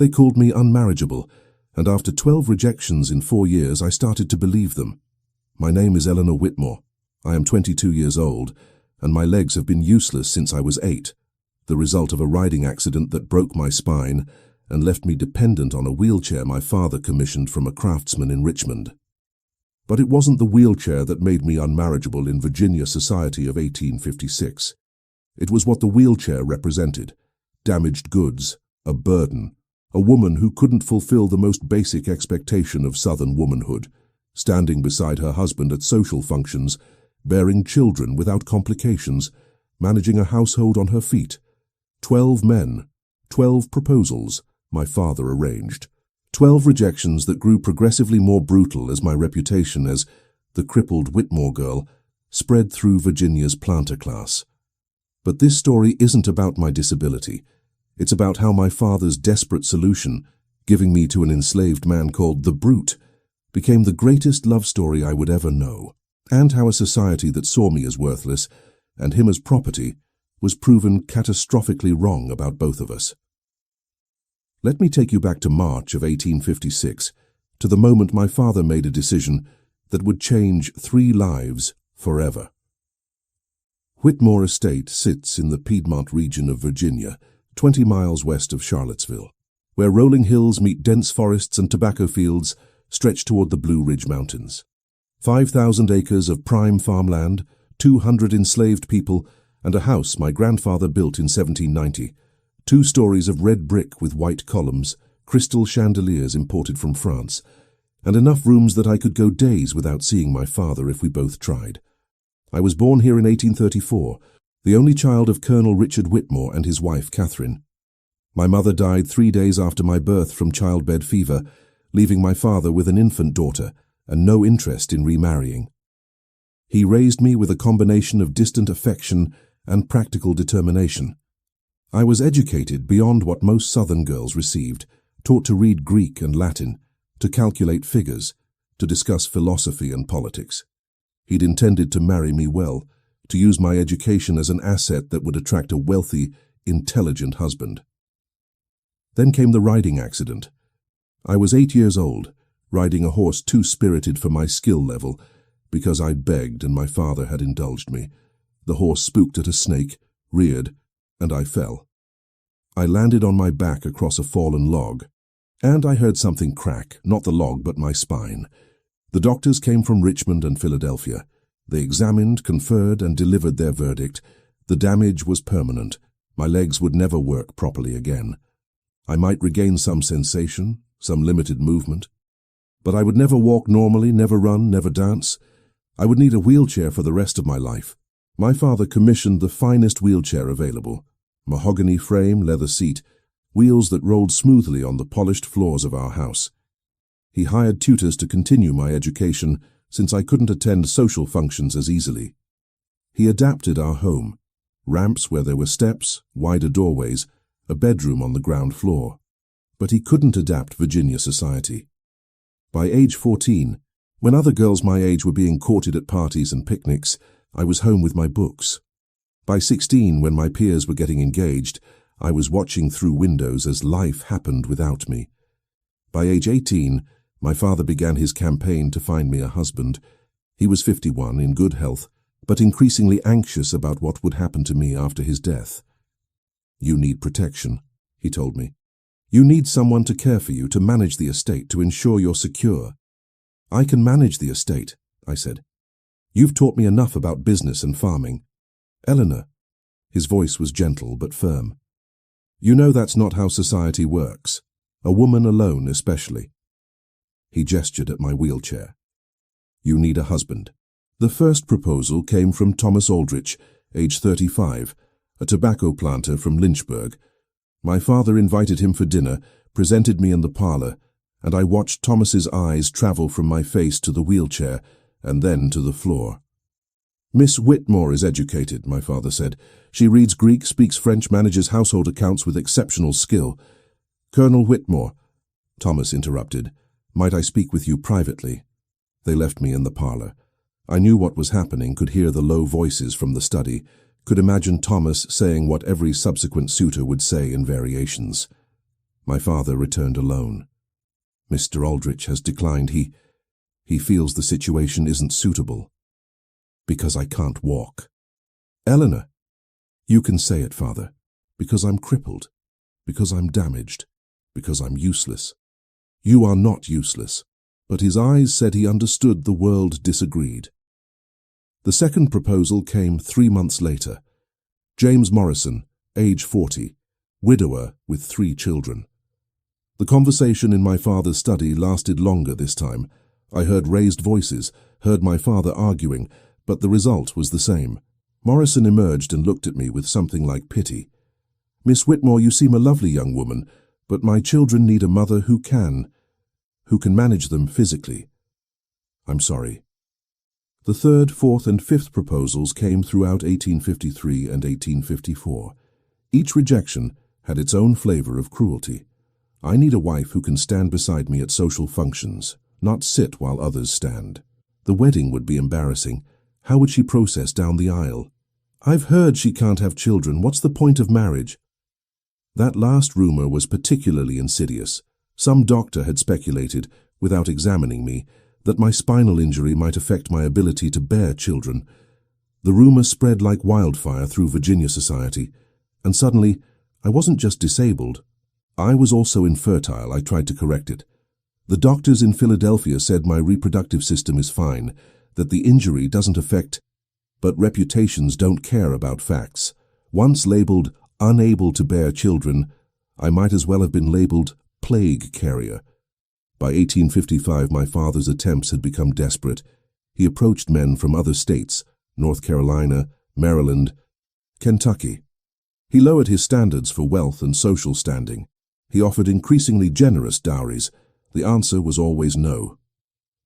They called me unmarriageable, and after 12 rejections in 4 years, I started to believe them. My name is Elellanena Whitmore. I am 22 years old, and my legs have been useless since I was 8, the result of a riding accident that broke my spine and left me dependent on a wheelchair my father commissioned from a craftsman in Richmond. But it wasn't the wheelchair that made me unmarriageable in Virginia society of 1856. It was what the wheelchair represented: damaged goods, a burden, a woman who couldn't fulfill the most basic expectation of Southern womanhood, standing beside her husband at social functions, bearing children without complications, managing a household on her feet. 12 men, 12 proposals, my father arranged. 12 rejections that grew progressively more brutal as my reputation as the crippled Whitmore girl spread through Virginia's planter class. But this story isn't about my disability. It's about how my father's desperate solution, giving me to an enslaved man called the Brute, became the greatest love story I would ever know, and how a society that saw me as worthless and him as property was proven catastrophically wrong about both of us. Let me take you back to March of 1856, to the moment my father made a decision that would change 3 lives forever. Whitmore Estate sits in the Piedmont region of Virginia, 20 miles west of Charlottesville, where rolling hills meet dense forests and tobacco fields stretch toward the Blue Ridge Mountains. 5,000 acres of prime farmland, 200 enslaved people, and a house my grandfather built in 1790, 2 stories of red brick with white columns, crystal chandeliers imported from France, and enough rooms that I could go days without seeing my father if we both tried. I was born here in 1834, the only child of Colonel Richard Whitmore and his wife Catherine. My mother died 3 days after my birth from childbed fever, leaving my father with an infant daughter and no interest in remarrying. He raised me with a combination of distant affection and practical determination. I was educated beyond what most Southern girls received, taught to read Greek and Latin, to calculate figures, to discuss philosophy and politics. He'd intended to marry me well, to use my education as an asset that would attract a wealthy, intelligent husband. Then came the riding accident. I was 8 years old, riding a horse too spirited for my skill level, because I'd begged and my father had indulged me. The horse spooked at a snake, reared, and I fell. I landed on my back across a fallen log, and I heard something crack, not the log but my spine. The doctors came from Richmond and Philadelphia. They examined, conferred, and delivered their verdict. The damage was permanent. My legs would never work properly again. I might regain some sensation, some limited movement, but I would never walk normally, never run, never dance. I would need a wheelchair for the rest of my life. My father commissioned the finest wheelchair available: mahogany frame, leather seat, wheels that rolled smoothly on the polished floors of our house. He hired tutors to continue my education, since I couldn't attend social functions as easily. He adapted our home: ramps where there were steps, wider doorways, a bedroom on the ground floor. But he couldn't adapt Virginia society. By age 14, when other girls my age were being courted at parties and picnics, I was home with my books. By 16, when my peers were getting engaged, I was watching through windows as life happened without me. By age 18, my father began his campaign to find me a husband. He was 51, in good health, but increasingly anxious about what would happen to me after his death. "You need protection," he told me. "You need someone to care for you, to manage the estate, to ensure you're secure." "I can manage the estate," I said. "You've taught me enough about business and farming." "Eleanor," his voice was gentle but firm, "you know that's not how society works, a woman alone especially." He gestured at my wheelchair. "You need a husband." The first proposal came from Thomas Aldrich, age 35, a tobacco planter from Lynchburg. My father invited him for dinner, presented me in the parlor, and I watched Thomas's eyes travel from my face to the wheelchair and then to the floor. "Miss Whitmore is educated," my father said. "She reads Greek, speaks French, manages household accounts with exceptional skill." "Colonel Whitmore," Thomas interrupted, "might I speak with you privately?" They left me in the parlor. I knew what was happening, could hear the low voices from the study, could imagine Thomas saying what every subsequent suitor would say in variations. My father returned alone. Mr. Aldrich has declined. He feels the situation isn't suitable. Because I can't walk. Eleanor, you can say it, Father. Because I'm crippled. Because I'm damaged. Because I'm useless. You are not useless. But his eyes said he understood the world disagreed. The second proposal came 3 months later. James Morrison, age 40, widower with 3 children. The conversation in my father's study lasted longer this time. I heard raised voices, heard my father arguing, but the result was the same. Morrison emerged and looked at me with something like pity. Miss Whitmore, you seem a lovely young woman, but my children need a mother who can manage them physically. I'm sorry. The third, fourth, and fifth proposals came throughout 1853 and 1854. Each rejection had its own flavor of cruelty. I need a wife who can stand beside me at social functions, not sit while others stand. The wedding would be embarrassing. How would she process down the aisle? I've heard she can't have children. What's the point of marriage? That last rumor was particularly insidious. Some doctor had speculated, without examining me, that my spinal injury might affect my ability to bear children. The rumor spread like wildfire through Virginia society, and suddenly I wasn't just disabled. I was also infertile. I tried to correct it. The doctors in Philadelphia said my reproductive system is fine, that the injury doesn't affect, but reputations don't care about facts. Once labeled unable to bear children, I might as well have been labeled plague carrier. By 1855, my father's attempts had become desperate. He approached men from other states, North Carolina, Maryland, Kentucky. He lowered his standards for wealth and social standing. He offered increasingly generous dowries. The answer was always no.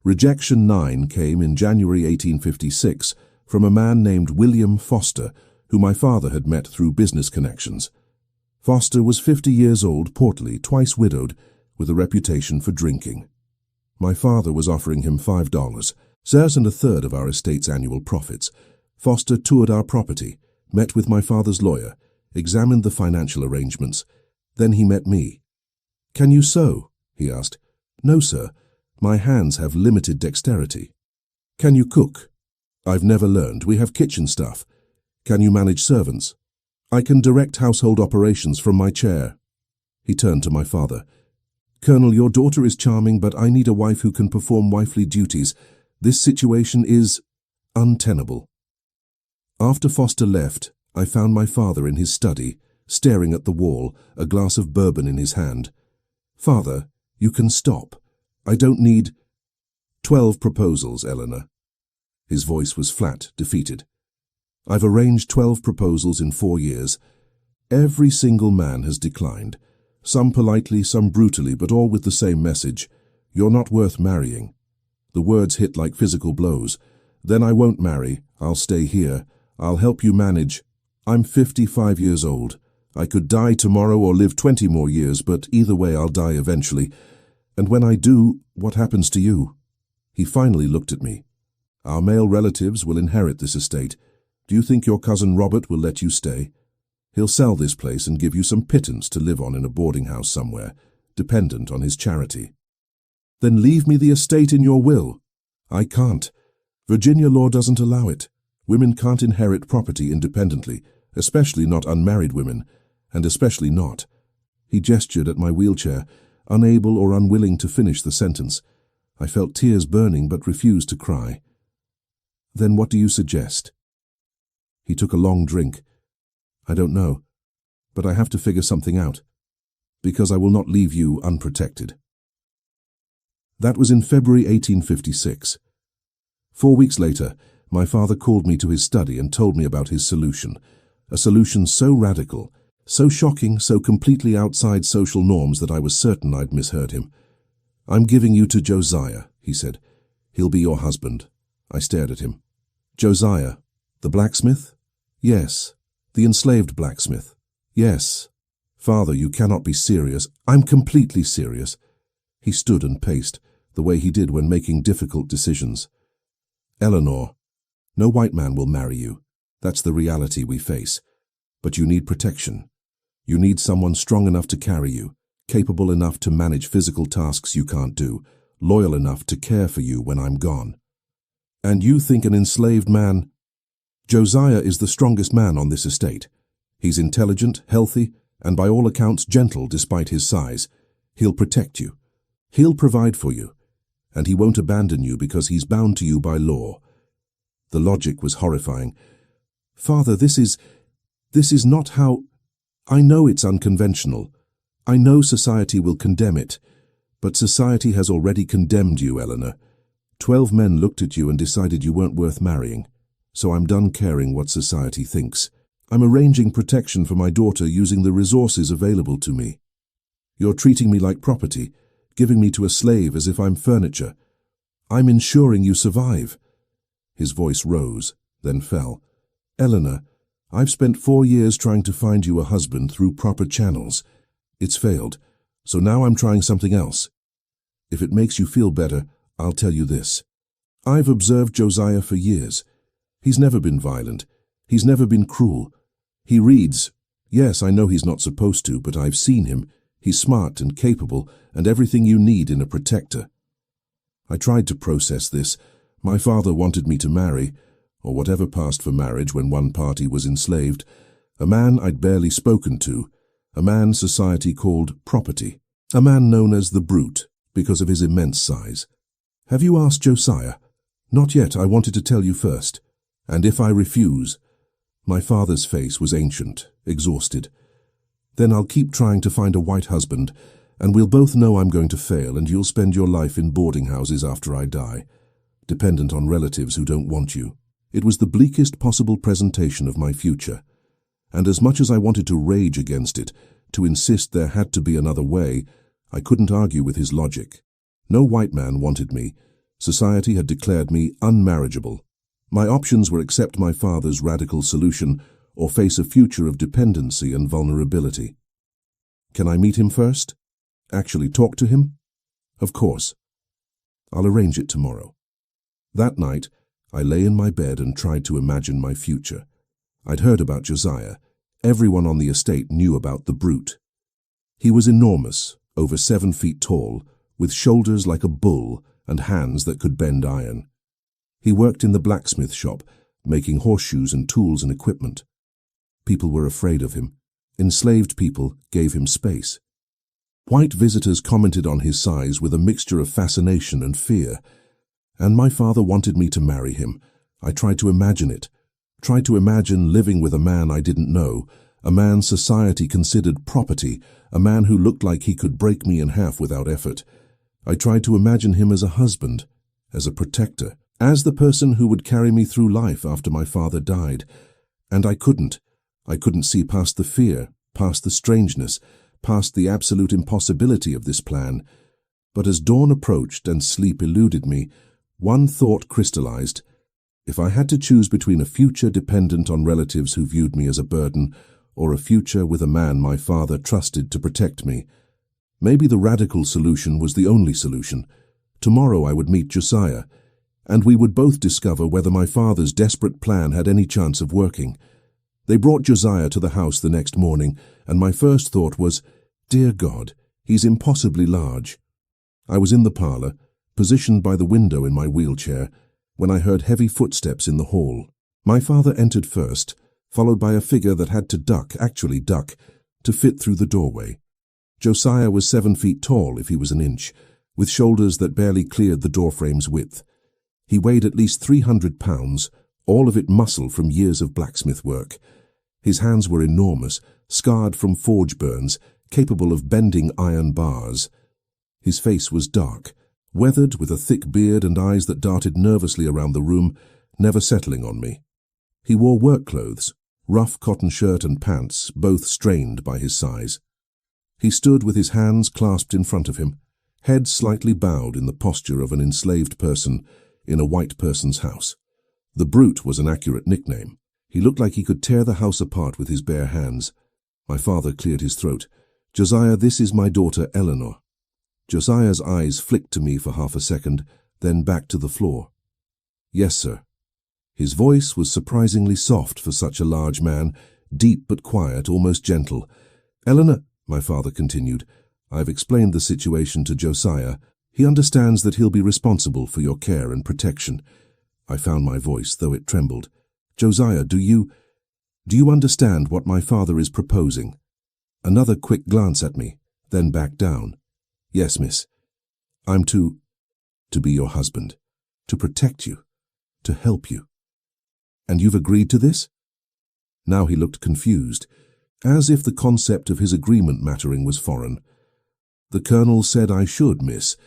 Rejection 9 came in January 1856 from a man named William Foster, who my father had met through business connections. Foster was 50 years old, portly, twice widowed, with a reputation for drinking. My father was offering him $5, shares and a third of our estate's annual profits. Foster toured our property, met with my father's lawyer, examined the financial arrangements. Then he met me. "Can you sew?" he asked. "No, sir. My hands have limited dexterity." "Can you cook?" "I've never learned. We have kitchen staff." "Can you manage servants?" "I can direct household operations from my chair." He turned to my father. "Colonel, your daughter is charming, but I need a wife who can perform wifely duties. This situation is untenable." After Foster left, I found my father in his study, staring at the wall, a glass of bourbon in his hand. "Father, you can stop. I don't need 12 proposals, Eleanor." His voice was flat, defeated. "I've arranged 12 proposals in 4 years. Every single man has declined. Some politely, some brutally, but all with the same message. You're not worth marrying." The words hit like physical blows. "Then I won't marry. I'll stay here. I'll help you manage. I'm 55 years old. I could die tomorrow or live 20 more years, but either way I'll die eventually. And when I do, what happens to you?" He finally looked at me. "Our male relatives will inherit this estate. Do you think your cousin Robert will let you stay? He'll sell this place and give you some pittance to live on in a boarding house somewhere, dependent on his charity." "Then leave me the estate in your will." "I can't. Virginia law doesn't allow it. Women can't inherit property independently, especially not unmarried women, and especially not." He gestured at my wheelchair, unable or unwilling to finish the sentence. I felt tears burning but refused to cry. "Then what do you suggest?" He took a long drink. "I don't know, but I have to figure something out, because I will not leave you unprotected." That was in February 1856. 4 weeks later, my father called me to his study and told me about his solution, a solution so radical, so shocking, so completely outside social norms that I was certain I'd misheard him. "I'm giving you to Josiah," he said. "He'll be your husband." I stared at him. "Josiah, the blacksmith?" "Yes." "The enslaved blacksmith?" "Yes." "Father, you cannot be serious." "I'm completely serious." He stood and paced, the way he did when making difficult decisions. "Eleanor, no white man will marry you. That's the reality we face. But you need protection. You need someone strong enough to carry you, capable enough to manage physical tasks you can't do, loyal enough to care for you when I'm gone. And you think an enslaved man? Josiah is the strongest man on this estate. He's intelligent, healthy, and by all accounts gentle despite his size. He'll protect you. He'll provide for you. And he won't abandon you because he's bound to you by law. The logic was horrifying. Father, this is not how... I know it's unconventional. I know society will condemn it. But society has already condemned you, Eleanor. 12 men looked at you and decided you weren't worth marrying. So I'm done caring what society thinks. I'm arranging protection for my daughter using the resources available to me. You're treating me like property, giving me to a slave as if I'm furniture. I'm ensuring you survive. His voice rose, then fell. Eleanor, I've spent 4 years trying to find you a husband through proper channels. It's failed, so now I'm trying something else. If it makes you feel better, I'll tell you this. I've observed Josiah for years. He's never been violent. He's never been cruel. He reads. Yes, I know he's not supposed to, but I've seen him. He's smart and capable and everything you need in a protector. I tried to process this. My father wanted me to marry, or whatever passed for marriage when one party was enslaved, a man I'd barely spoken to, a man society called property, a man known as the Brute because of his immense size. Have you asked Josiah? Not yet, I wanted to tell you first. And if I refuse? My father's face was ancient, exhausted. Then I'll keep trying to find a white husband, and we'll both know I'm going to fail and you'll spend your life in boarding houses after I die, dependent on relatives who don't want you. It was the bleakest possible presentation of my future. And as much as I wanted to rage against it, to insist there had to be another way, I couldn't argue with his logic. No white man wanted me. Society had declared me unmarriageable. My options were accept my father's radical solution or face a future of dependency and vulnerability. Can I meet him first? Actually talk to him? Of course. I'll arrange it tomorrow. That night, I lay in my bed and tried to imagine my future. I'd heard about Josiah. Everyone on the estate knew about the Brute. He was enormous, over 7 feet tall, with shoulders like a bull and hands that could bend iron. He worked in the blacksmith shop, making horseshoes and tools and equipment. People were afraid of him. Enslaved people gave him space. White visitors commented on his size with a mixture of fascination and fear. And my father wanted me to marry him. I tried to imagine it. Tried to imagine living with a man I didn't know, a man society considered property, a man who looked like he could break me in half without effort. I tried to imagine him as a husband, as a protector, as the person who would carry me through life after my father died. And I couldn't. I couldn't see past the fear, past the strangeness, past the absolute impossibility of this plan. But as dawn approached and sleep eluded me, one thought crystallized. If I had to choose between a future dependent on relatives who viewed me as a burden, or a future with a man my father trusted to protect me, maybe the radical solution was the only solution. Tomorrow I would meet Josiah, and we would both discover whether my father's desperate plan had any chance of working. They brought Josiah to the house the next morning, and my first thought was, "Dear God, he's impossibly large." I was in the parlor, positioned by the window in my wheelchair, when I heard heavy footsteps in the hall. My father entered first, followed by a figure that had to actually duck, to fit through the doorway. Josiah was 7 feet tall if he was an inch, with shoulders that barely cleared the doorframe's width. He weighed at least 300 pounds, all of it muscle from years of blacksmith work. His hands were enormous, scarred from forge burns, capable of bending iron bars. His face was dark, weathered with a thick beard and eyes that darted nervously around the room, never settling on me. He wore work clothes, rough cotton shirt and pants, both strained by his size. He stood with his hands clasped in front of him, head slightly bowed in the posture of an enslaved person in a white person's house. The Brute was an accurate nickname. He looked like he could tear the house apart with his bare hands. My father cleared his throat. "Josiah, this is my daughter Eleanor." Josiah's eyes flicked to me for half a second, then back to the floor. "Yes, sir." His voice was surprisingly soft for such a large man, deep but quiet, almost gentle. "Eleanor," my father continued, I've explained the situation to Josiah. He understands that he'll be responsible for your care and protection. I found my voice, though it trembled. Josiah, do you understand what my father is proposing? Another quick glance at me, then back down. Yes, miss. I'm to be your husband, to protect you, to help you. And you've agreed to this? Now he looked confused, as if the concept of his agreement mattering was foreign. The colonel said I should, miss.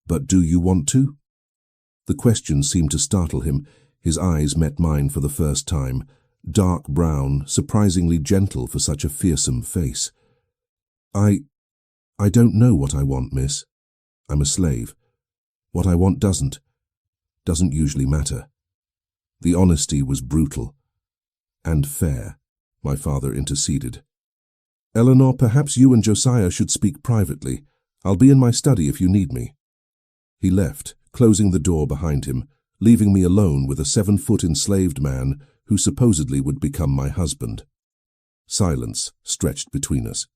But do you want to? The question seemed to startle him. His eyes met mine for the first time, dark brown, surprisingly gentle for such a fearsome face. I don't know what I want, miss. I'm a slave. What I want doesn't usually matter. The honesty was brutal. And fair, my father interceded. Eleanor, perhaps you and Josiah should speak privately. I'll be in my study if you need me. He left, closing the door behind him, leaving me alone with a 7-foot enslaved man who supposedly would become my husband. Silence stretched between us.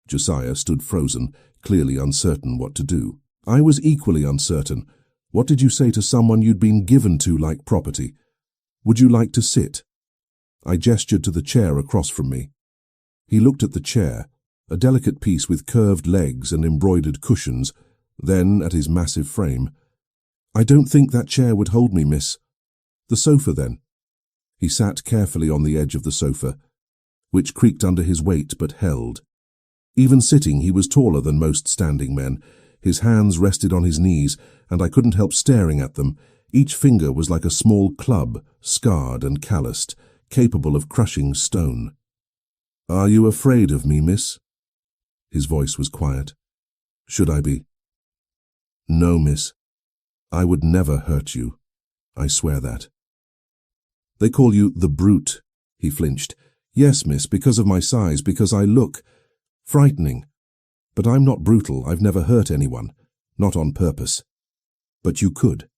Josiah stood frozen, clearly uncertain what to do. I was equally uncertain. What did you say to someone you'd been given to like property? Would you like to sit? I gestured to the chair across from me. He looked at the chair, a delicate piece with curved legs and embroidered cushions, then at his massive frame. I don't think that chair would hold me, miss. The sofa, then. He sat carefully on the edge of the sofa, which creaked under his weight but held. Even sitting, he was taller than most standing men. His hands rested on his knees, and I couldn't help staring at them. Each finger was like a small club, scarred and calloused, capable of crushing stone. Are you afraid of me, miss? His voice was quiet. Should I be? No, miss. I would never hurt you. I swear that. They call you the brute, he flinched. Yes, miss, because of my size, because I look frightening. But I'm not brutal. I've never hurt anyone. Not on purpose. But you could.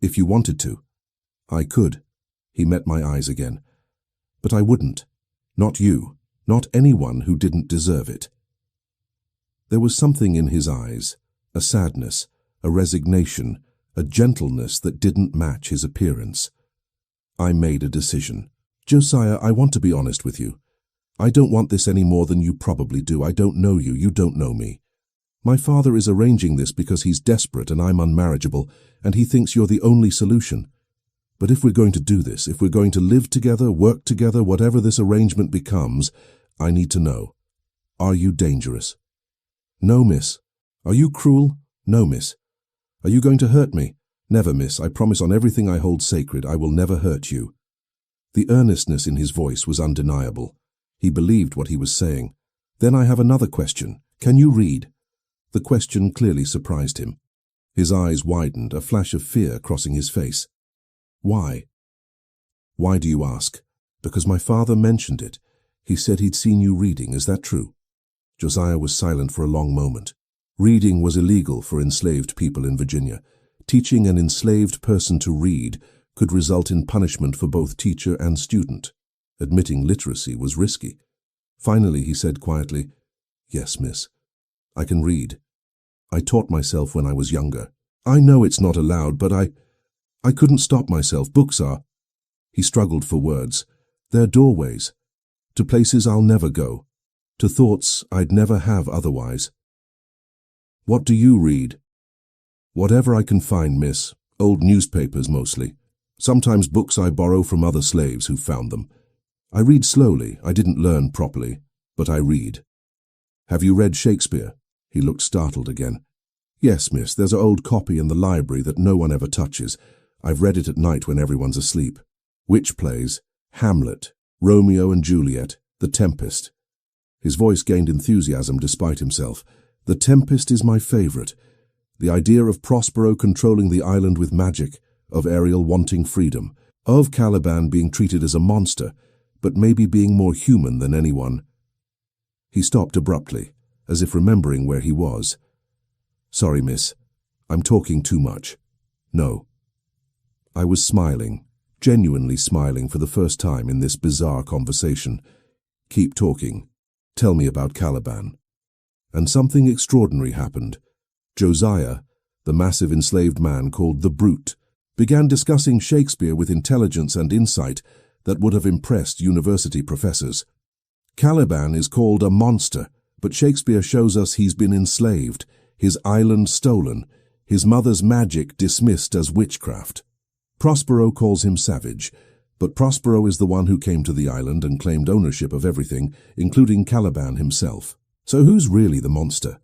If you wanted to. I could. He met my eyes again. But I wouldn't. Not you. Not anyone who didn't deserve it. There was something in his eyes, a sadness, a resignation, a gentleness that didn't match his appearance. I made a decision. Josiah, I want to be honest with you. I don't want this any more than you probably do. I don't know you. You don't know me. My father is arranging this because he's desperate and I'm unmarriageable, and he thinks you're the only solution. But if we're going to do this, if we're going to live together, work together, whatever this arrangement becomes, I need to know. Are you dangerous? No, miss. Are you cruel? No, miss. Are you going to hurt me? Never, miss. I promise on everything I hold sacred, I will never hurt you. The earnestness in his voice was undeniable. He believed what he was saying. Then I have another question. Can you read? The question clearly surprised him. His eyes widened, a flash of fear crossing his face. Why? Why do you ask? Because my father mentioned it. He said he'd seen you reading. Is that true? Josiah was silent for a long moment. Reading was illegal for enslaved people in Virginia. Teaching an enslaved person to read could result in punishment for both teacher and student. Admitting literacy was risky. Finally, he said quietly, Yes, miss. I can read. I taught myself when I was younger. I know it's not allowed, but I couldn't stop myself. Books are. He struggled for words. They're doorways. To places I'll never go. To thoughts I'd never have otherwise. What do you read? Whatever I can find, miss. Old newspapers mostly. Sometimes books I borrow from other slaves who found them. I read slowly. I didn't learn properly, but I read. Have you read Shakespeare? He looked startled again. Yes, miss. There's an old copy in the library that no one ever touches. I've read it at night when everyone's asleep. Which plays? Hamlet, Romeo and Juliet, The Tempest. His voice gained enthusiasm despite himself. The Tempest is my favorite. The idea of Prospero controlling the island with magic, of Ariel wanting freedom, of Caliban being treated as a monster, but maybe being more human than anyone. He stopped abruptly, as if remembering where he was. Sorry, miss. I'm talking too much. No. I was smiling, genuinely smiling for the first time in this bizarre conversation. Keep talking. Tell me about Caliban. And something extraordinary happened. Josiah, the massive enslaved man called the Brute, began discussing Shakespeare with intelligence and insight that would have impressed university professors. Caliban is called a monster, but Shakespeare shows us he's been enslaved, his island stolen, his mother's magic dismissed as witchcraft. Prospero calls him savage, but Prospero is the one who came to the island and claimed ownership of everything, including Caliban himself. So who's really the monster?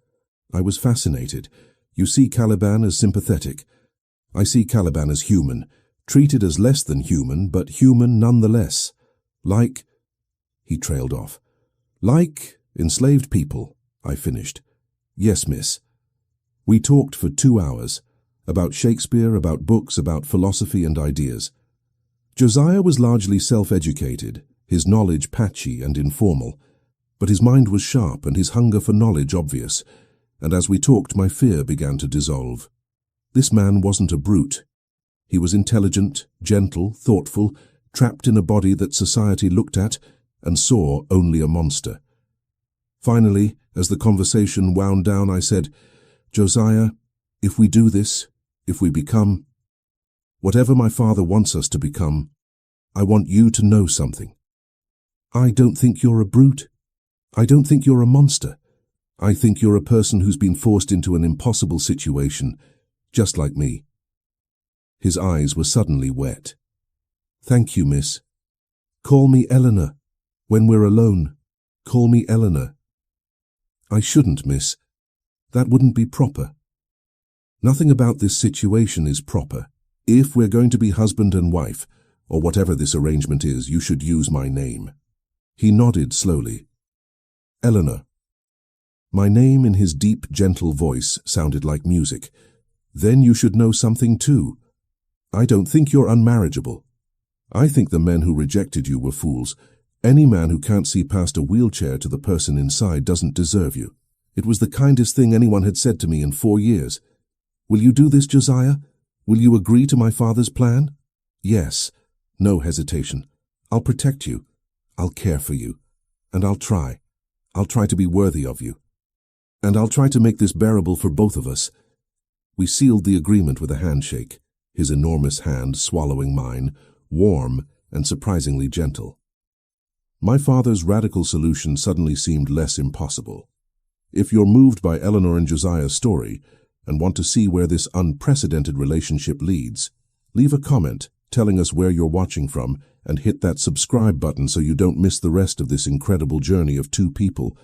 I was fascinated. You see Caliban as sympathetic. I see Caliban as human, treated as less than human, but human nonetheless. Like... He trailed off. Like enslaved people, I finished. Yes, miss. We talked for 2 hours. About Shakespeare, about books, about philosophy and ideas. Josiah was largely self-educated, his knowledge patchy and informal, but his mind was sharp and his hunger for knowledge obvious, and as we talked my fear began to dissolve. This man wasn't a brute. He was intelligent, gentle, thoughtful, trapped in a body that society looked at and saw only a monster. Finally, as the conversation wound down, I said, Josiah, if we do this, if we become whatever my father wants us to become, I want you to know something. I don't think you're a brute. I don't think you're a monster. I think you're a person who's been forced into an impossible situation, just like me. His eyes were suddenly wet. Thank you, miss. Call me Eleanor. When we're alone, call me Eleanor. I shouldn't, miss. That wouldn't be proper. Nothing about this situation is proper. If we're going to be husband and wife, or whatever this arrangement is, you should use my name. He nodded slowly. Eleanor. My name in his deep, gentle voice sounded like music. Then you should know something too. I don't think you're unmarriageable. I think the men who rejected you were fools. Any man who can't see past a wheelchair to the person inside doesn't deserve you. It was the kindest thing anyone had said to me in 4 years. Will you do this, Josiah? Will you agree to my father's plan? Yes. No hesitation. I'll protect you. I'll care for you. And I'll try. I'll try to be worthy of you. And I'll try to make this bearable for both of us. We sealed the agreement with a handshake, his enormous hand swallowing mine, warm and surprisingly gentle. My father's radical solution suddenly seemed less impossible. If you're moved by Eleanor and Josiah's story and want to see where this unprecedented relationship leads, leave a comment telling us where you're watching from and hit that subscribe button so you don't miss the rest of this incredible journey of two people.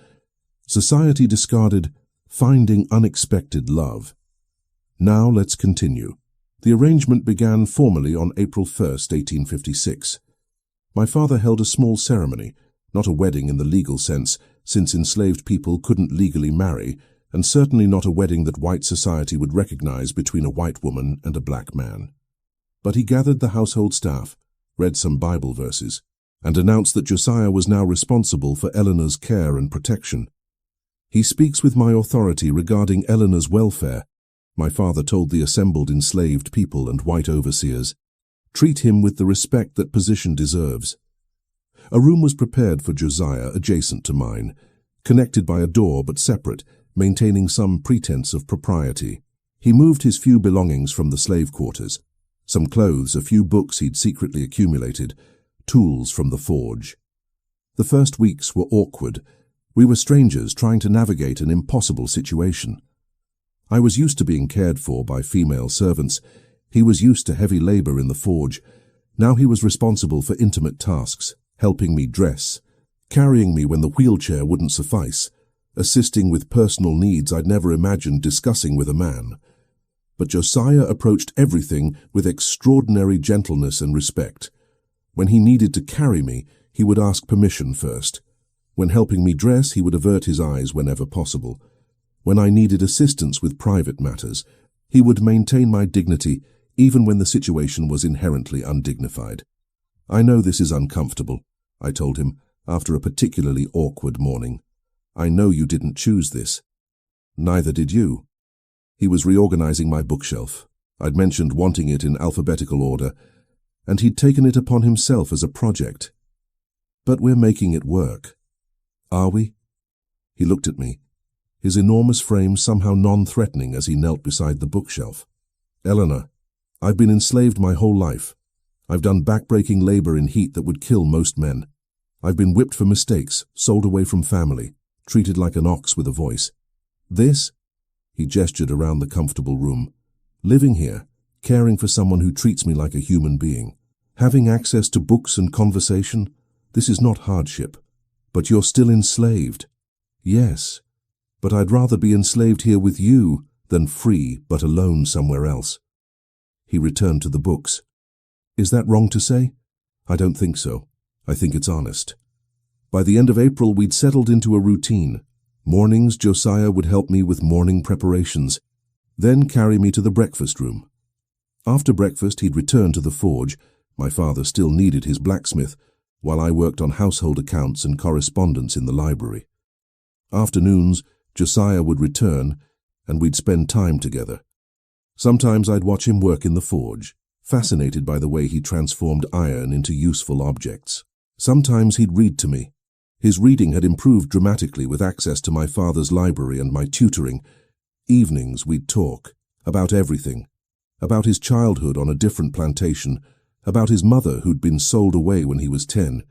Society discarded, finding unexpected love. Now let's continue. The arrangement began formally on April 1st, 1856. My father held a small ceremony, not a wedding in the legal sense, since enslaved people couldn't legally marry, and certainly not a wedding that white society would recognize between a white woman and a black man. But he gathered the household staff, read some Bible verses, and announced that Josiah was now responsible for Eleanor's care and protection. He speaks with my authority regarding Eleanor's welfare, my father told the assembled enslaved people and white overseers. Treat him with the respect that position deserves. A room was prepared for Josiah adjacent to mine, connected by a door but separate, maintaining some pretense of propriety. He moved his few belongings from the slave quarters, some clothes, a few books he'd secretly accumulated, tools from the forge. The first weeks were awkward. We were strangers trying to navigate an impossible situation. I was used to being cared for by female servants. He was used to heavy labor in the forge. Now he was responsible for intimate tasks, helping me dress, carrying me when the wheelchair wouldn't suffice, assisting with personal needs I'd never imagined discussing with a man. But Josiah approached everything with extraordinary gentleness and respect. When he needed to carry me, he would ask permission first. When helping me dress, he would avert his eyes whenever possible. When I needed assistance with private matters, he would maintain my dignity even when the situation was inherently undignified. I know this is uncomfortable, I told him, after a particularly awkward morning. I know you didn't choose this. Neither did you. He was reorganizing my bookshelf. I'd mentioned wanting it in alphabetical order, and he'd taken it upon himself as a project. But we're making it work. Are we? He looked at me. his enormous frame somehow non-threatening as he knelt beside the bookshelf. "Eleanor, I've been enslaved my whole life. I've done back-breaking labor in heat that would kill most men. I've been whipped for mistakes, sold away from family, treated like an ox with a voice. This," he gestured around the comfortable room, "living here, caring for someone who treats me like a human being, having access to books and conversation, this is not hardship. But you're still enslaved." "Yes, but I'd rather be enslaved here with you than free but alone somewhere else." He returned to the books. "Is that wrong to say?" "I don't think so. I think it's honest." By the end of April, we'd settled into a routine. Mornings, Josiah would help me with morning preparations, then carry me to the breakfast room. After breakfast, he'd return to the forge. My father still needed his blacksmith, while I worked on household accounts and correspondence in the library. Afternoons, Josiah would return, and we'd spend time together. Sometimes I'd watch him work in the forge, fascinated by the way he transformed iron into useful objects. Sometimes he'd read to me. His reading had improved dramatically with access to my father's library and my tutoring. Evenings we'd talk, about everything. About his childhood on a different plantation, about his mother who'd been sold away when he was 10,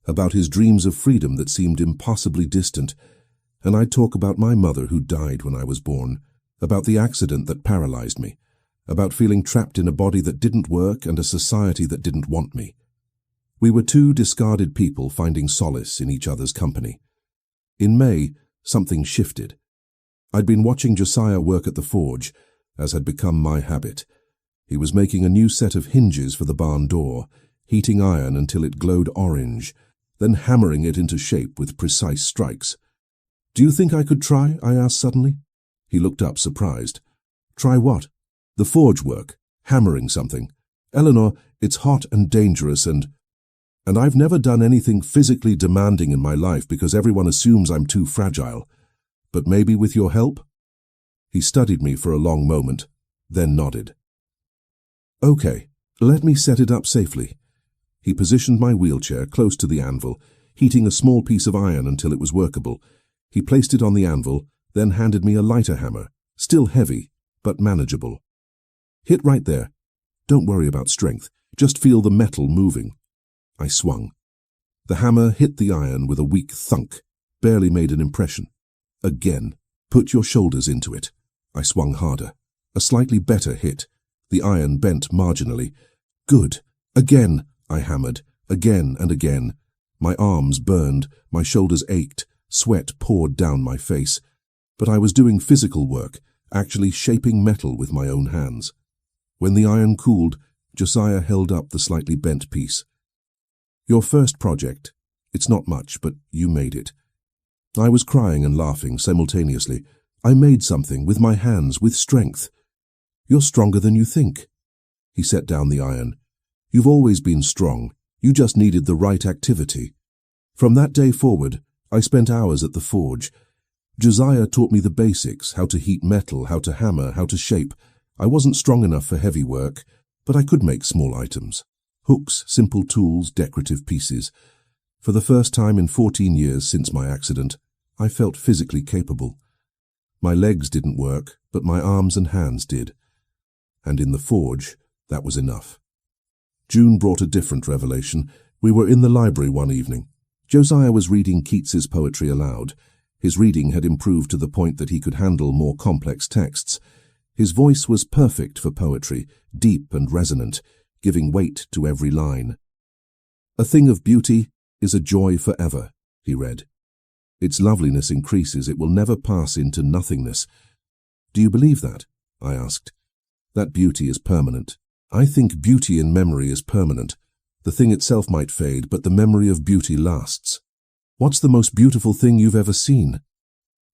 about his dreams of freedom that seemed impossibly distant, and I'd talk about my mother who died when I was born, about the accident that paralyzed me, about feeling trapped in a body that didn't work and a society that didn't want me. We were two discarded people finding solace in each other's company. In May, something shifted. I'd been watching Josiah work at the forge, as had become my habit. He was making a new set of hinges for the barn door, heating iron until it glowed orange, then hammering it into shape with precise strikes. "Do you think I could try?" I asked suddenly. He looked up, surprised. "Try what?" "The forge work, hammering something. Eleanor, it's hot and dangerous and I've never done anything physically demanding in my life because everyone assumes I'm too fragile. But maybe with your help?" He studied me for a long moment, then nodded. "Okay, let me set it up safely." He positioned my wheelchair close to the anvil, heating a small piece of iron until it was workable. He placed it on the anvil, then handed me a lighter hammer, still heavy, but manageable. "Hit right there. Don't worry about strength, just feel the metal moving." I swung. The hammer hit the iron with a weak thunk, barely made an impression. "Again. Put your shoulders into it." I swung harder. A slightly better hit. The iron bent marginally. "Good. Again," I hammered, again and again. My arms burned, my shoulders ached, sweat poured down my face. But I was doing physical work, actually shaping metal with my own hands. When the iron cooled, Josiah held up the slightly bent piece. "Your first project. It's not much, but you made it." I was crying and laughing simultaneously. I made something with my hands, with strength. "You're stronger than you think." He set down the iron. "You've always been strong. You just needed the right activity." From that day forward, I spent hours at the forge. Josiah taught me the basics, how to heat metal, how to hammer, how to shape. I wasn't strong enough for heavy work, but I could make small items. Hooks, simple tools, decorative pieces. For the first time in 14 years since my accident, I felt physically capable. My legs didn't work, but my arms and hands did. And in the forge, that was enough. June brought a different revelation. We were in the library one evening. Josiah was reading Keats's poetry aloud. His reading had improved to the point that he could handle more complex texts. His voice was perfect for poetry, deep and resonant, giving weight to every line. "A thing of beauty is a joy forever," he read. "Its loveliness increases, it will never pass into nothingness." "Do you believe that?" I asked. "That beauty is permanent. I think beauty in memory is permanent. The thing itself might fade, but the memory of beauty lasts." "What's the most beautiful thing you've ever seen?"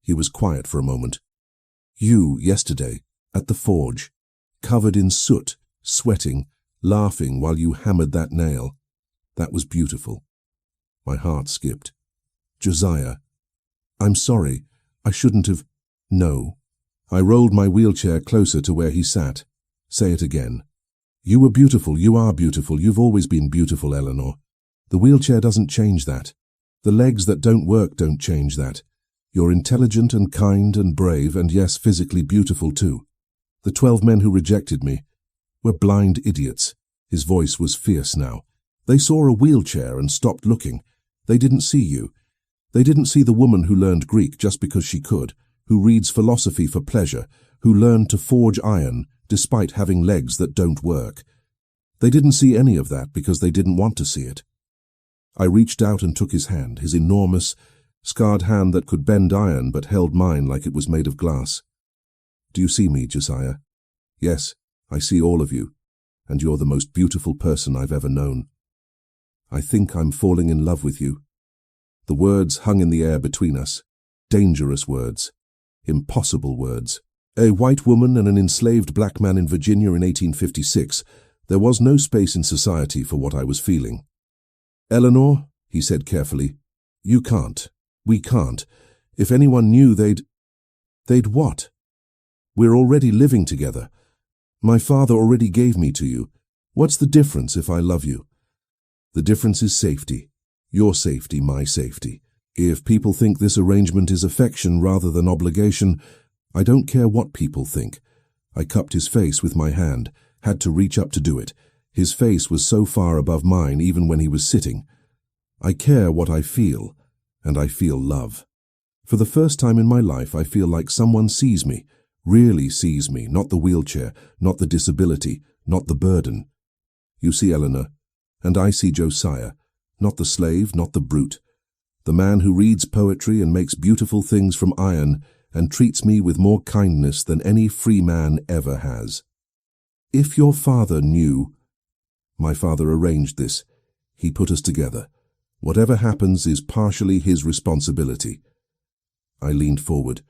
He was quiet for a moment. "You, yesterday, at the forge, covered in soot, sweating, laughing while you hammered that nail. That was beautiful." My heart skipped. "Josiah, I'm sorry. I shouldn't have—" "No." I rolled my wheelchair closer to where he sat. "Say it again. You were beautiful. You are beautiful. You've always been beautiful, Eleanor. The wheelchair doesn't change that. The legs that don't work don't change that. You're intelligent and kind and brave and yes, physically beautiful too. The 12 men who rejected me were blind idiots. His voice was fierce now. They saw a wheelchair and stopped looking. They didn't see you. They didn't see the woman who learned Greek just because she could, who reads philosophy for pleasure, who learned to forge iron despite having legs that don't work. They didn't see any of that because they didn't want to see it. I reached out and took his hand, his enormous, scarred hand that could bend iron but held mine like it was made of glass. Do you see me, Josiah? Yes, I see all of you, and you're the most beautiful person I've ever known. I think I'm falling in love with you. The words hung in the air between us. Dangerous words. Impossible words. A white woman and an enslaved black man in Virginia in 1856. There was no space in society for what I was feeling. Eleanor, he said carefully, you can't. We can't. If anyone knew, they'd what? We're already living together. My father already gave me to you. What's the difference if I love you? The difference is safety. Your safety, my safety. If people think this arrangement is affection rather than obligation, I don't care what people think. I cupped his face with my hand, had to reach up to do it. His face was so far above mine even when he was sitting. I care what I feel, and I feel love. For the first time in my life, I feel like someone sees me, really sees me, not the wheelchair, not the disability, not the burden. You see Eleanor, and I see Josiah, not the slave, not the brute, the man who reads poetry and makes beautiful things from iron and treats me with more kindness than any free man ever has. If your father knew, my father arranged this. He put us together. Whatever happens is partially his responsibility. I leaned forward.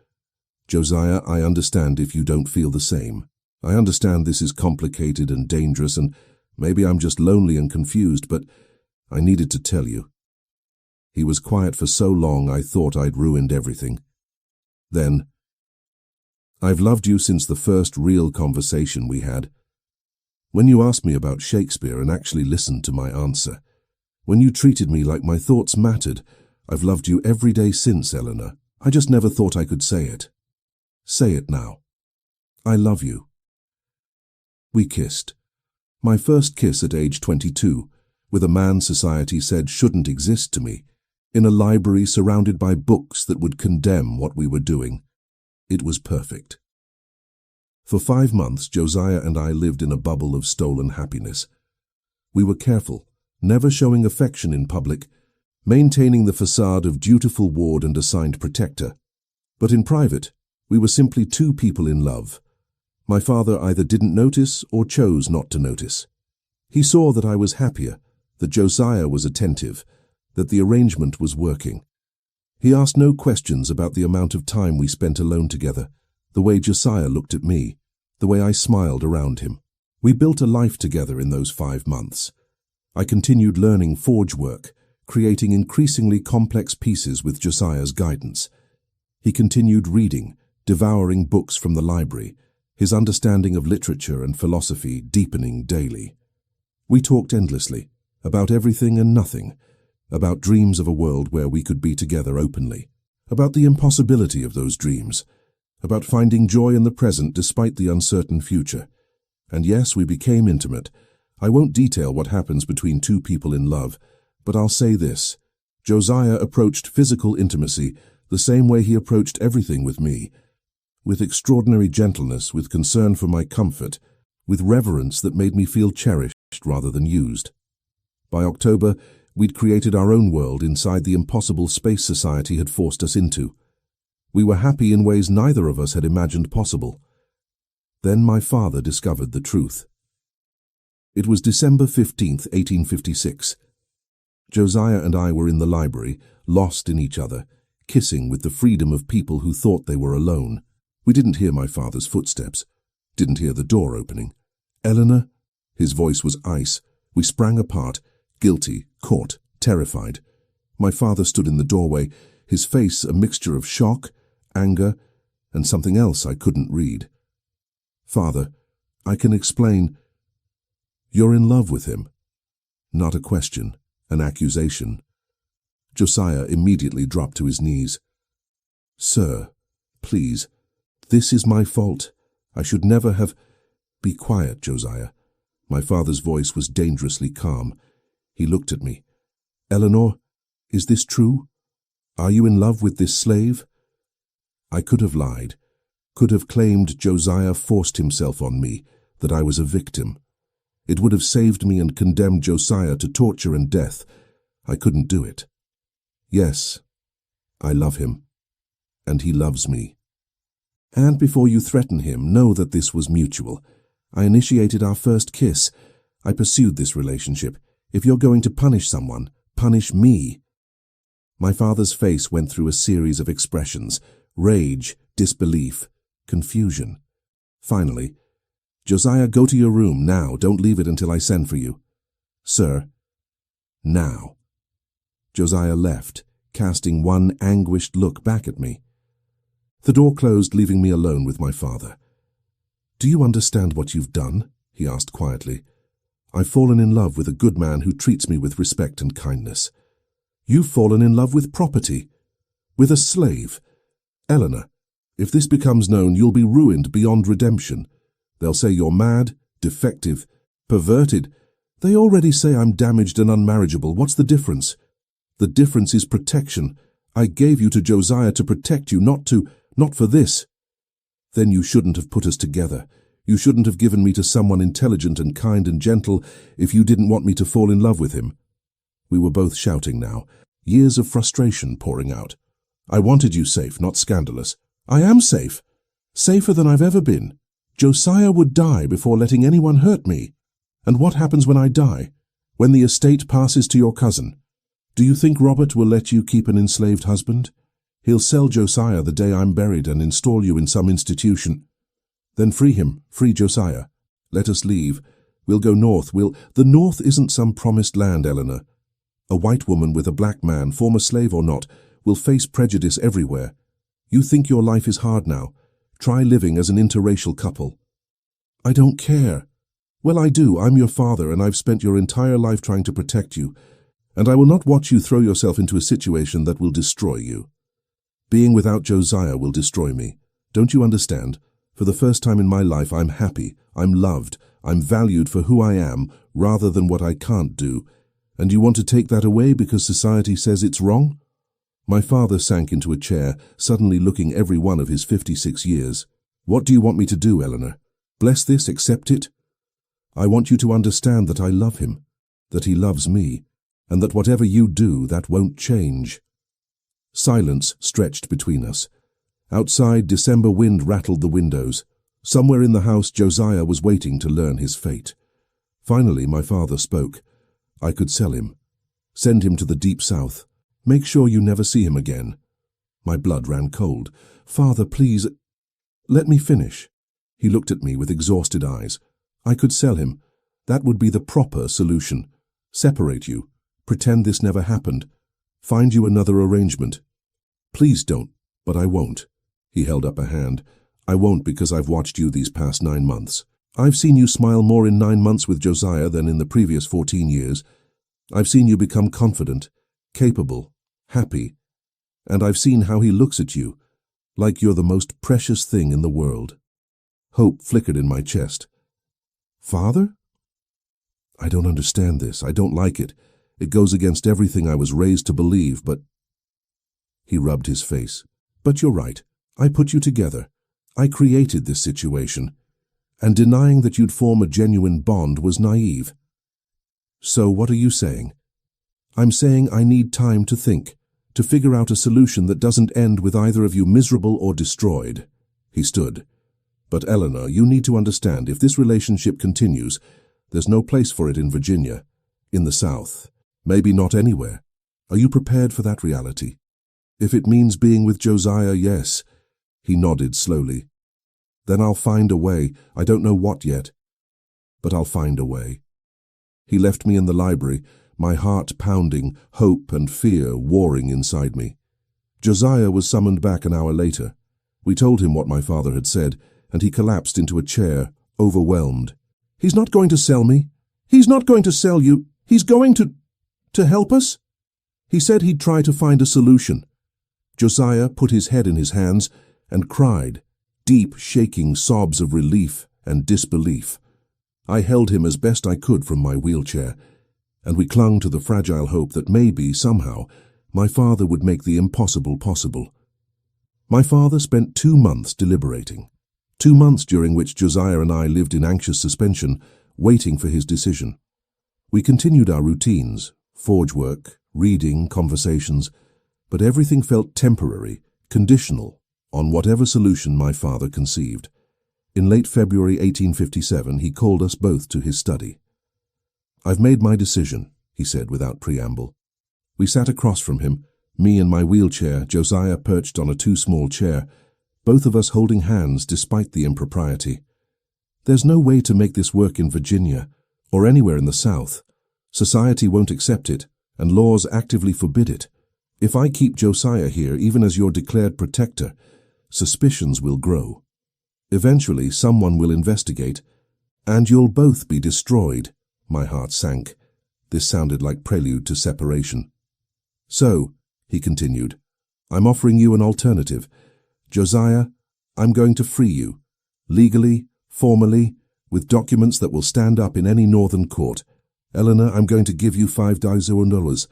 Josiah, I understand if you don't feel the same. I understand this is complicated and dangerous, and maybe I'm just lonely and confused, but I needed to tell you. He was quiet for so long I thought I'd ruined everything. Then, I've loved you since the first real conversation we had. When you asked me about Shakespeare and actually listened to my answer, when you treated me like my thoughts mattered, I've loved you every day since, Eleanor. I just never thought I could say it. Say it now. I love you. We kissed. My first kiss at age 22, with a man society said shouldn't exist to me, in a library surrounded by books that would condemn what we were doing. It was perfect. For 5 months, Josiah and I lived in a bubble of stolen happiness. We were careful, never showing affection in public, maintaining the facade of dutiful ward and assigned protector. But in private, we were simply two people in love. My father either didn't notice or chose not to notice. He saw that I was happier, that Josiah was attentive, that the arrangement was working. He asked no questions about the amount of time we spent alone together, the way Josiah looked at me, the way I smiled around him. We built a life together in those 5 months. I continued learning forge work, creating increasingly complex pieces with Josiah's guidance. He continued reading, devouring books from the library, his understanding of literature and philosophy deepening daily. We talked endlessly, about everything and nothing, about dreams of a world where we could be together openly, about the impossibility of those dreams, about finding joy in the present despite the uncertain future. And yes, we became intimate. I won't detail what happens between two people in love, but I'll say this. Josiah approached physical intimacy the same way he approached everything with me, with extraordinary gentleness, with concern for my comfort, with reverence that made me feel cherished rather than used. By October, we'd created our own world inside the impossible space society had forced us into. We were happy in ways neither of us had imagined possible. Then my father discovered the truth. It was December 15th, 1856. Josiah and I were in the library, lost in each other, kissing with the freedom of people who thought they were alone. We didn't hear my father's footsteps, didn't hear the door opening. Eleanor? His voice was ice. We sprang apart, guilty, caught, terrified. My father stood in the doorway, his face a mixture of shock, anger, and something else I couldn't read. Father, I can explain. You're in love with him. Not a question, an accusation. Josiah immediately dropped to his knees. Sir, please, this is my fault. I should never have— Be quiet, Josiah. My father's voice was dangerously calm. He looked at me. Eleanor, is this true? Are you in love with this slave? I could have lied, could have claimed Josiah forced himself on me, that I was a victim. It would have saved me and condemned Josiah to torture and death. I couldn't do it. Yes, I love him, and he loves me. And before you threaten him, know that this was mutual. I initiated our first kiss. I pursued this relationship. If you're going to punish someone, punish me. My father's face went through a series of expressions: rage, disbelief, confusion. Finally, Josiah, go to your room now. Don't leave it until I send for you. Sir, now. Josiah left, casting one anguished look back at me. The door closed, leaving me alone with my father. Do you understand what you've done? He asked quietly. I've fallen in love with a good man who treats me with respect and kindness. You've fallen in love with property, with a slave. Eleanor, if this becomes known, you'll be ruined beyond redemption. They'll say you're mad, defective, perverted. They already say I'm damaged and unmarriageable. What's the difference? The difference is protection. I gave you to Josiah to protect you, not for this. Then you shouldn't have put us together. You shouldn't have given me to someone intelligent and kind and gentle if you didn't want me to fall in love with him. We were both shouting now, years of frustration pouring out. I wanted you safe, not scandalous. I am safe. Safer than I've ever been. Josiah would die before letting anyone hurt me. And what happens when I die? When the estate passes to your cousin? Do you think Robert will let you keep an enslaved husband? He'll sell Josiah the day I'm buried and install you in some institution. Then free him, free Josiah. Let us leave. We'll go north. The north isn't some promised land, Eleanor. A white woman with a black man, former slave or not, will face prejudice everywhere. You think your life is hard now. Try living as an interracial couple. I don't care. Well, I do. I'm your father, and I've spent your entire life trying to protect you, and I will not watch you throw yourself into a situation that will destroy you. Being without Josiah will destroy me. Don't you understand? For the first time in my life, I'm happy, I'm loved, I'm valued for who I am, rather than what I can't do. And you want to take that away because society says it's wrong? My father sank into a chair, suddenly looking every one of his 56 years. What do you want me to do, Eleanor? Bless this, accept it? I want you to understand that I love him, that he loves me, and that whatever you do, that won't change. Silence stretched between us. Outside, December wind rattled the windows. Somewhere in the house, Josiah was waiting to learn his fate. Finally, my father spoke. I could sell him. Send him to the deep south. Make sure you never see him again. My blood ran cold. Father, please, let me finish. He looked at me with exhausted eyes. I could sell him. That would be the proper solution. Separate you. Pretend this never happened. Find you another arrangement. Please don't, but I won't. He held up a hand. I won't because I've watched you these past 9 months. I've seen you smile more in 9 months with Josiah than in the previous 14 years. I've seen you become confident, capable, happy. And I've seen how he looks at you, like you're the most precious thing in the world. Hope flickered in my chest. Father? I don't understand this. I don't like it. It goes against everything I was raised to believe, but— He rubbed his face. But you're right. I put you together. I created this situation. And denying that you'd form a genuine bond was naive. So what are you saying? I'm saying I need time to think, to figure out a solution that doesn't end with either of you miserable or destroyed. He stood. But Eleanor, you need to understand, if this relationship continues, there's no place for it in Virginia, in the South, maybe not anywhere. Are you prepared for that reality? If it means being with Josiah, yes. He nodded slowly. Then I'll find a way. I don't know what yet, but I'll find a way. He left me in the library, my heart pounding, hope and fear warring inside me. Josiah was summoned back an hour later. We told him what my father had said, and he collapsed into a chair, overwhelmed. He's not going to sell me. He's not going to sell you. He's going to help us? He said he'd try to find a solution. Josiah put his head in his hands and cried, deep, shaking sobs of relief and disbelief. I held him as best I could from my wheelchair, and we clung to the fragile hope that maybe, somehow, my father would make the impossible possible. My father spent 2 months deliberating, 2 months during which Josiah and I lived in anxious suspension, waiting for his decision. We continued our routines, forge work, reading, conversations, but everything felt temporary, conditional, on whatever solution my father conceived. In late February 1857, he called us both to his study. "I've made my decision," he said without preamble. We sat across from him, me in my wheelchair, Josiah perched on a too small chair, both of us holding hands despite the impropriety. "There's no way to make this work in Virginia, or anywhere in the South. Society won't accept it, and laws actively forbid it. If I keep Josiah here, even as your declared protector, suspicions will grow. Eventually, someone will investigate, and you'll both be destroyed." My heart sank. This sounded like prelude to separation. "So," he continued, "I'm offering you an alternative. Josiah, I'm going to free you, legally, formally, with documents that will stand up in any northern court. Eleanor, I'm going to give you $5,000,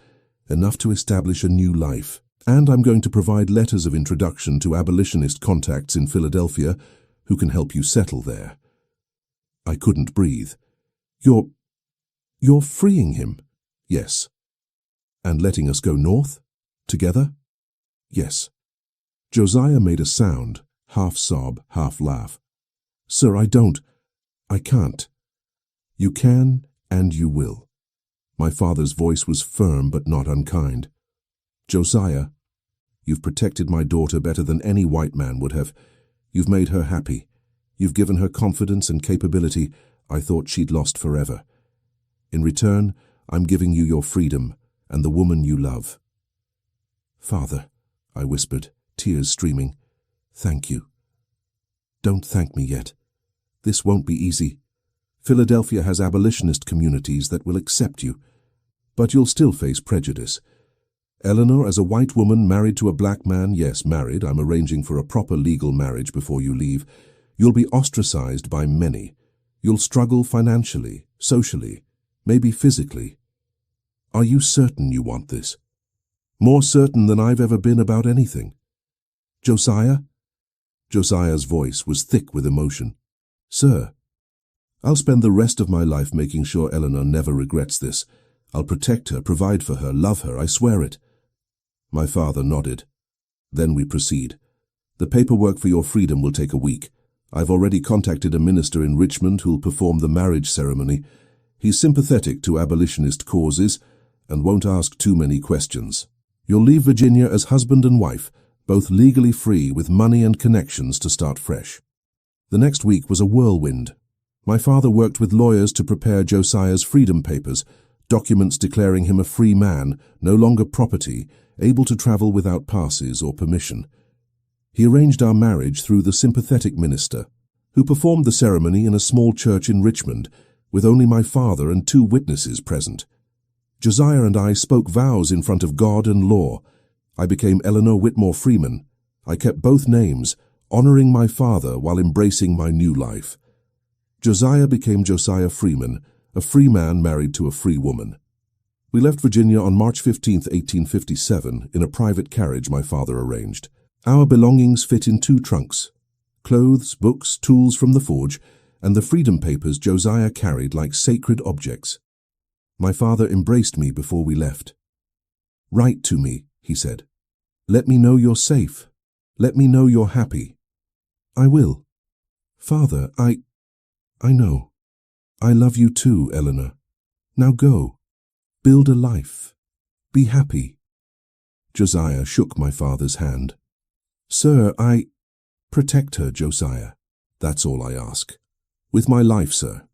enough to establish a new life. And I'm going to provide letters of introduction to abolitionist contacts in Philadelphia who can help you settle there." I couldn't breathe. You're freeing him?" "Yes." "And letting us go north? Together?" "Yes." Josiah made a sound, half sob, half laugh. "Sir, I can't." "You can, and you will." My father's voice was firm but not unkind. "Josiah, you've protected my daughter better than any white man would have. You've made her happy. You've given her confidence and capability I thought she'd lost forever. In return, I'm giving you your freedom and the woman you love." "Father," I whispered, tears streaming, "thank you." "Don't thank me yet. This won't be easy. Philadelphia has abolitionist communities that will accept you, but you'll still face prejudice. Eleanor, as a white woman married to a black man, yes, married, I'm arranging for a proper legal marriage before you leave, you'll be ostracized by many. You'll struggle financially, socially, maybe physically. Are you certain you want this? More certain than I've ever been about anything. Josiah?" Josiah's voice was thick with emotion. "Sir, I'll spend the rest of my life making sure Eleanor never regrets this. I'll protect her, provide for her, love her, I swear it." My father nodded. "Then we proceed. The paperwork for your freedom will take a week. I've already contacted a minister in Richmond who'll perform the marriage ceremony. He's sympathetic to abolitionist causes and won't ask too many questions. You'll leave Virginia as husband and wife, both legally free with money and connections to start fresh." The next week was a whirlwind. My father worked with lawyers to prepare Josiah's freedom papers, documents declaring him a free man, no longer property, able to travel without passes or permission. He arranged our marriage through the sympathetic minister, who performed the ceremony in a small church in Richmond, with only my father and 2 witnesses present. Josiah and I spoke vows in front of God and law. I became Elellanena Whitmore Freeman. I kept both names, honoring my father while embracing my new life. Josiah became Josiah Freeman, a free man married to a free woman. We left Virginia on March 15, 1857, in a private carriage my father arranged. Our belongings fit in 2 trunks: clothes, books, tools from the forge, and the freedom papers Josiah carried like sacred objects. My father embraced me before we left. "Write to me," he said. "Let me know you're safe. Let me know you're happy." "I will." "Father, I know. I love you too, Eleanor. Now go. Build a life. Be happy." Josiah shook my father's hand. "Sir, Protect her, Josiah. That's all I ask. With my life, sir."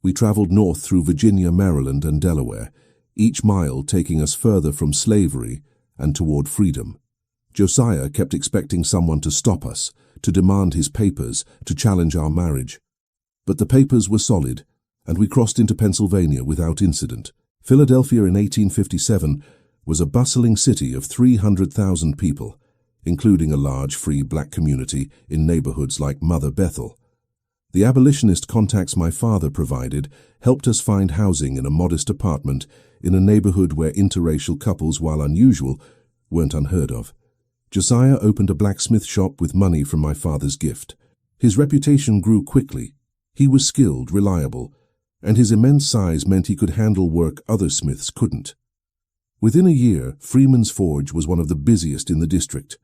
We traveled north through Virginia, Maryland, and Delaware, each mile taking us further from slavery and toward freedom. Josiah kept expecting someone to stop us, to demand his papers, to challenge our marriage. But the papers were solid, and we crossed into Pennsylvania without incident. Philadelphia in 1857 was a bustling city of 300,000 people. including a large free black community in neighborhoods like Mother Bethel. The abolitionist contacts my father provided helped us find housing in a modest apartment in a neighborhood where interracial couples, while unusual, weren't unheard of. Josiah opened a blacksmith shop with money from my father's gift. His reputation grew quickly. He was skilled, reliable, and his immense size meant he could handle work other smiths couldn't. Within a year, Freeman's Forge was one of the busiest in the district.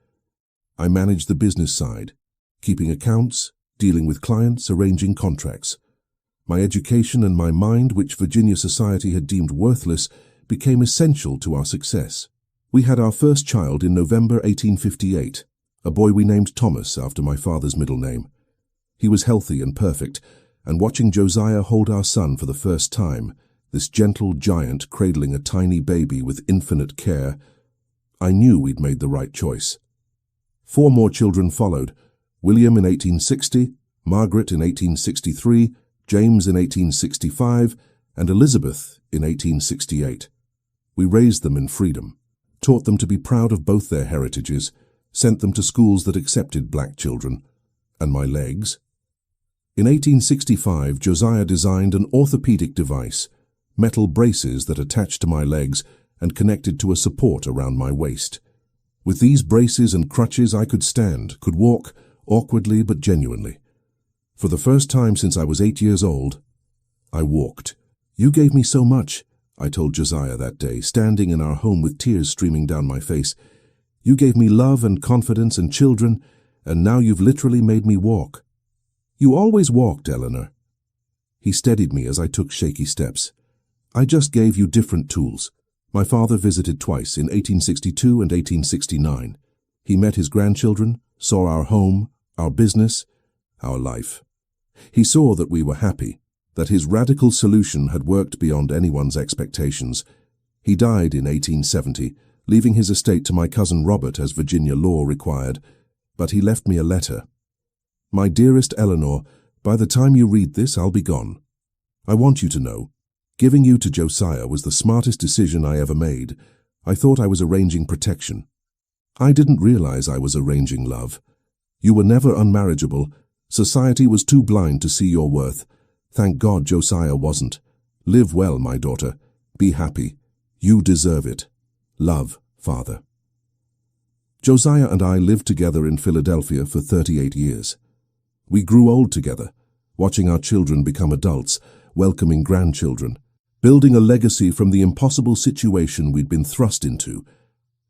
I managed the business side, keeping accounts, dealing with clients, arranging contracts. My education and my mind, which Virginia society had deemed worthless, became essential to our success. We had our first child in November 1858, a boy we named Thomas after my father's middle name. He was healthy and perfect, and watching Josiah hold our son for the first time, this gentle giant cradling a tiny baby with infinite care, I knew we'd made the right choice. 4 more children followed: William in 1860, Margaret in 1863, James in 1865, and Elizabeth in 1868. We raised them in freedom, taught them to be proud of both their heritages, sent them to schools that accepted black children. And my legs? In 1865, Josiah designed an orthopedic device, metal braces that attached to my legs and connected to a support around my waist. With these braces and crutches, I could stand, could walk, awkwardly but genuinely. For the first time since I was 8 years old, I walked. "You gave me so much," I told Josiah that day, standing in our home with tears streaming down my face. "You gave me love and confidence and children, and now you've literally made me walk." "You always walked, Eleanor." He steadied me as I took shaky steps. "I just gave you different tools." My father visited twice, in 1862 and 1869. He met his grandchildren, saw our home, our business, our life. He saw that we were happy, that his radical solution had worked beyond anyone's expectations. He died in 1870, leaving his estate to my cousin Robert as Virginia law required, but he left me a letter. "My dearest Eleanor, by the time you read this, I'll be gone. I want you to know, giving you to Josiah was the smartest decision I ever made. I thought I was arranging protection. I didn't realize I was arranging love. You were never unmarriageable. Society was too blind to see your worth. Thank God Josiah wasn't. Live well, my daughter. Be happy. You deserve it. Love, Father." Josiah and I lived together in Philadelphia for 38 years. We grew old together, watching our children become adults, welcoming grandchildren, building a legacy from the impossible situation we'd been thrust into.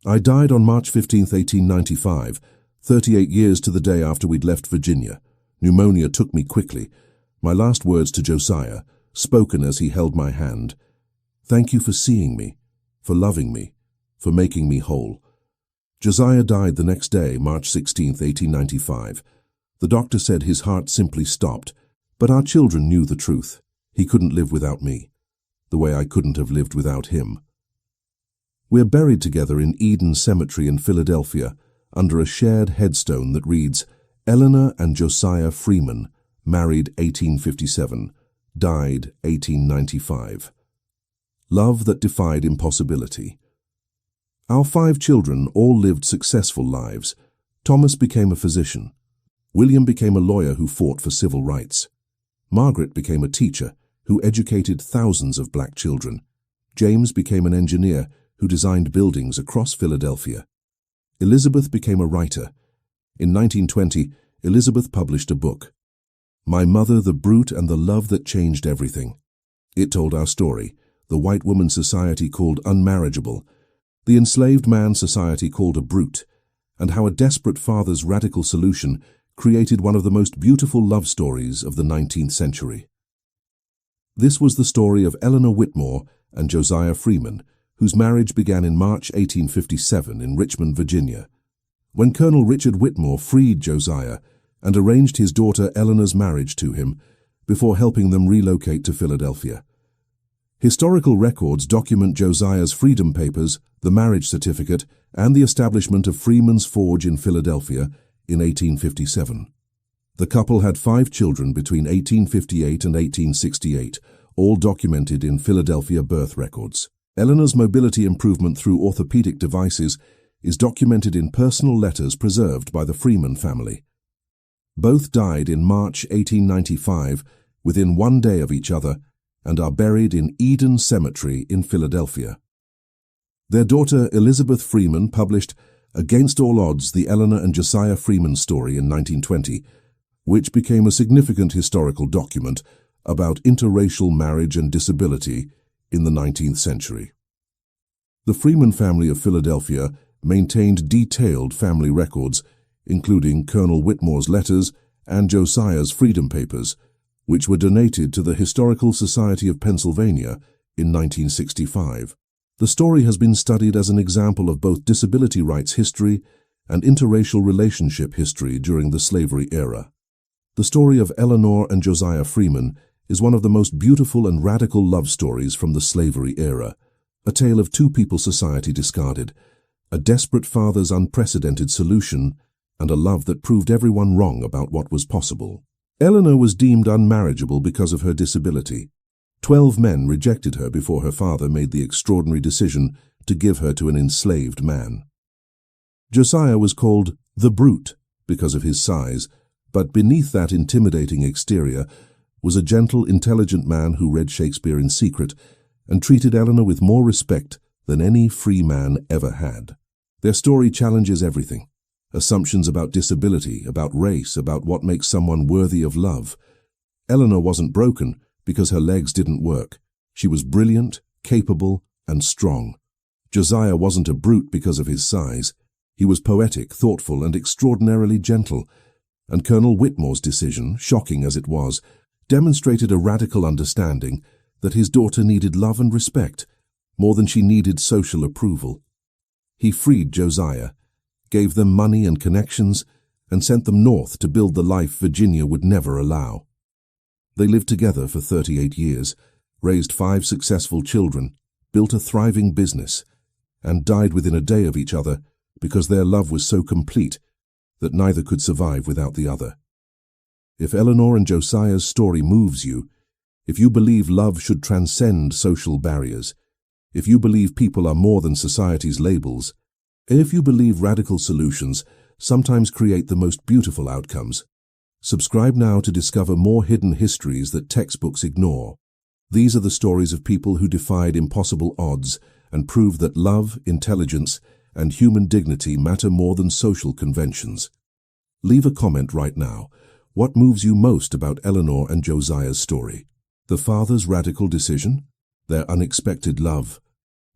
I died on March 15, 1895, 38 years to the day after we'd left Virginia. Pneumonia took me quickly. My last words to Josiah, spoken as he held my hand: "Thank you for seeing me, for loving me, for making me whole." Josiah died the next day, March 16, 1895. The doctor said his heart simply stopped, but our children knew the truth. He couldn't live without me, the way I couldn't have lived without him. We're buried together in Eden Cemetery in Philadelphia, under a shared headstone that reads, "Eleanor and Josiah Freeman, married 1857, died 1895. Love that defied impossibility." Our 5 children all lived successful lives. Thomas became a physician. William became a lawyer who fought for civil rights. Margaret became a teacher who educated thousands of black children. James became an engineer who designed buildings across Philadelphia. Elizabeth became a writer. In 1920, Elizabeth published a book, "My Mother, the Brute and the Love That Changed Everything." It told our story, the white woman society called unmarriageable, the enslaved man society called a brute, and how a desperate father's radical solution created one of the most beautiful love stories of the 19th century. This was the story of Elellanena Whitmore and Josiah Freeman, whose marriage began in March 1857 in Richmond, Virginia, when Colonel Richard Whitmore freed Josiah and arranged his daughter Eleanor's marriage to him before helping them relocate to Philadelphia. Historical records document Josiah's freedom papers, the marriage certificate, and the establishment of Freeman's Forge in Philadelphia in 1857. The couple had 5 children between 1858 and 1868, all documented in Philadelphia birth records. Eleanor's mobility improvement through orthopedic devices is documented in personal letters preserved by the Freeman family. Both died in March 1895, within 1 day of each other, and are buried in Eden Cemetery in Philadelphia. Their daughter Elizabeth Freeman published Against All Odds, the Eleanor and Josiah Freeman story in 1920, which became a significant historical document about interracial marriage and disability in the 19th century. The Freeman family of Philadelphia maintained detailed family records, including Colonel Whitmore's letters and Josiah's Freedom Papers, which were donated to the Historical Society of Pennsylvania in 1965. The story has been studied as an example of both disability rights history and interracial relationship history during the slavery era. The story of Eleanor and Josiah Freeman is one of the most beautiful and radical love stories from the slavery era, a tale of two people society discarded, a desperate father's unprecedented solution, and a love that proved everyone wrong about what was possible. Eleanor was deemed unmarriageable because of her disability. 12 men rejected her before her father made the extraordinary decision to give her to an enslaved man. Josiah was called the Brute because of his size, but beneath that intimidating exterior was a gentle, intelligent man who read Shakespeare in secret and treated Eleanor with more respect than any free man ever had. Their story challenges everything. Assumptions about disability, about race, about what makes someone worthy of love. Eleanor wasn't broken because her legs didn't work. She was brilliant, capable, and strong. Josiah wasn't a brute because of his size. He was poetic, thoughtful, and extraordinarily gentle. And Colonel Whitmore's decision, shocking as it was, demonstrated a radical understanding that his daughter needed love and respect more than she needed social approval. He freed Josiah, gave them money and connections, and sent them north to build the life Virginia would never allow. They lived together for 38 years, raised 5 successful children, built a thriving business, and died within a day of each other because their love was so complete that neither could survive without the other. If Eleanor and Josiah's story moves you, if you believe love should transcend social barriers, if you believe people are more than society's labels, if you believe radical solutions sometimes create the most beautiful outcomes, subscribe now to discover more hidden histories that textbooks ignore. These are the stories of people who defied impossible odds and proved that love, intelligence, and human dignity matter more than social conventions. Leave a comment right now. What moves you most about Eleanor and Josiah's story? The father's radical decision? Their unexpected love?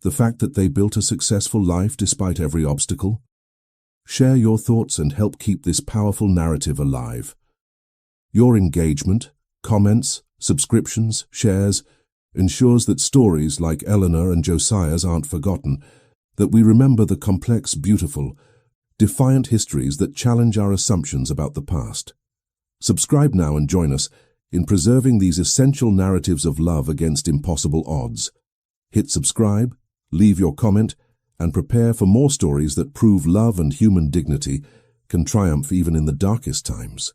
The fact that they built a successful life despite every obstacle? Share your thoughts and help keep this powerful narrative alive. Your engagement, comments, subscriptions, shares ensures that stories like Eleanor and Josiah's aren't forgotten, that we remember the complex, beautiful, defiant histories that challenge our assumptions about the past. Subscribe now and join us in preserving these essential narratives of love against impossible odds. Hit subscribe, leave your comment, and prepare for more stories that prove love and human dignity can triumph even in the darkest times.